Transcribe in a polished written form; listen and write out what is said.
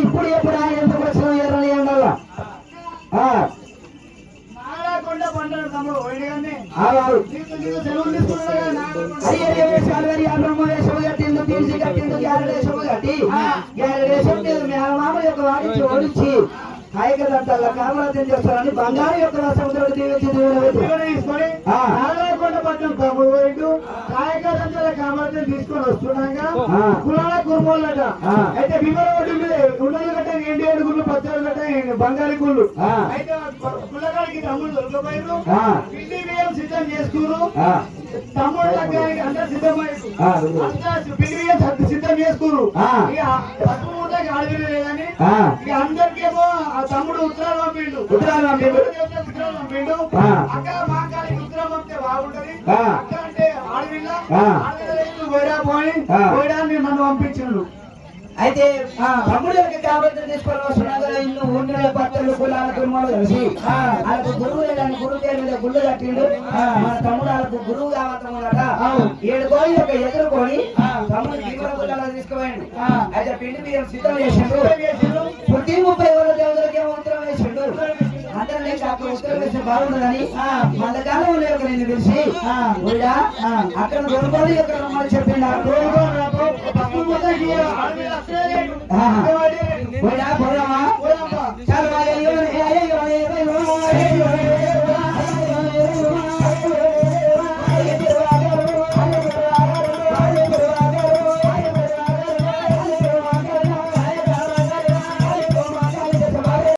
ఇప్పుడు ఎప్పుడు ఎందుకు వచ్చిన ఎర్రని ఎండల్లా ఓడించి కాయకదంతల్లా కామరాజ్యం చేస్తారని బంగారు యొక్క సముద్రుడు తీసుకొని పట్టణం తమ్ముడు పోయిండు కాయకదంతల కామరాజ్యం తీసుకొని వస్తున్నాగా కులాల కుర్మోళ్ళట అయితే వివరం గుండెలు గట్ట ఎండి ఏడుగుళ్ళు పచ్చలు గట్ట బంగారు గుళ్ళు అయితే కులగాడికి తమ్ముడు దొరకపోయారు పిండి బియ్యం సిద్ధం చేసుకురు తమ్ముడు దగ్గరికి అందరు సిద్ధమయ్యారు పిండి బియ్యం సిద్ధం చేసుకురు ఇక అడవి లేదని ఇక అందరికేమో ఆ తమ్ముడు ఉత్తరాలు పంపిండు అక్క మా కాలికి ఉత్తరం పంపితే బాగుంటది అక్క అంటే ఆడవిల్లా పోయిరా పోయడాన్ని నన్ను పంపించిండు అయితే తమ్ముడు కాబట్టి తీసుకొని వస్తున్నాగా ఇల్లు ఉండిన పట్టలు కులాల కుర్మలు కలిసి వాళ్ళకు గురువు లేదని గురువు పేరు మీద గుళ్ళు కట్టిండు మన తమ్ముడు వాళ్ళకు గురువు కావటం 7 కోళ్ళు యొక్క ఎదుర్కొని తమ్ముడు జీవన గుళ్ళలో తీసుకుపోయిండు అయితే పిండి బియ్యం సిద్ధం చేసిండు ప్రతి 30 దేవులకి ఉత్తరం వేసిండు అందరం లేక అక్కడ ఉత్తరం వేస్తే బాగుండదని మధ్యకాలంలో యొక్క నేను పిలిచి అక్కడ దొరకదు ఇక్కడ రమ్మని చెప్పిండు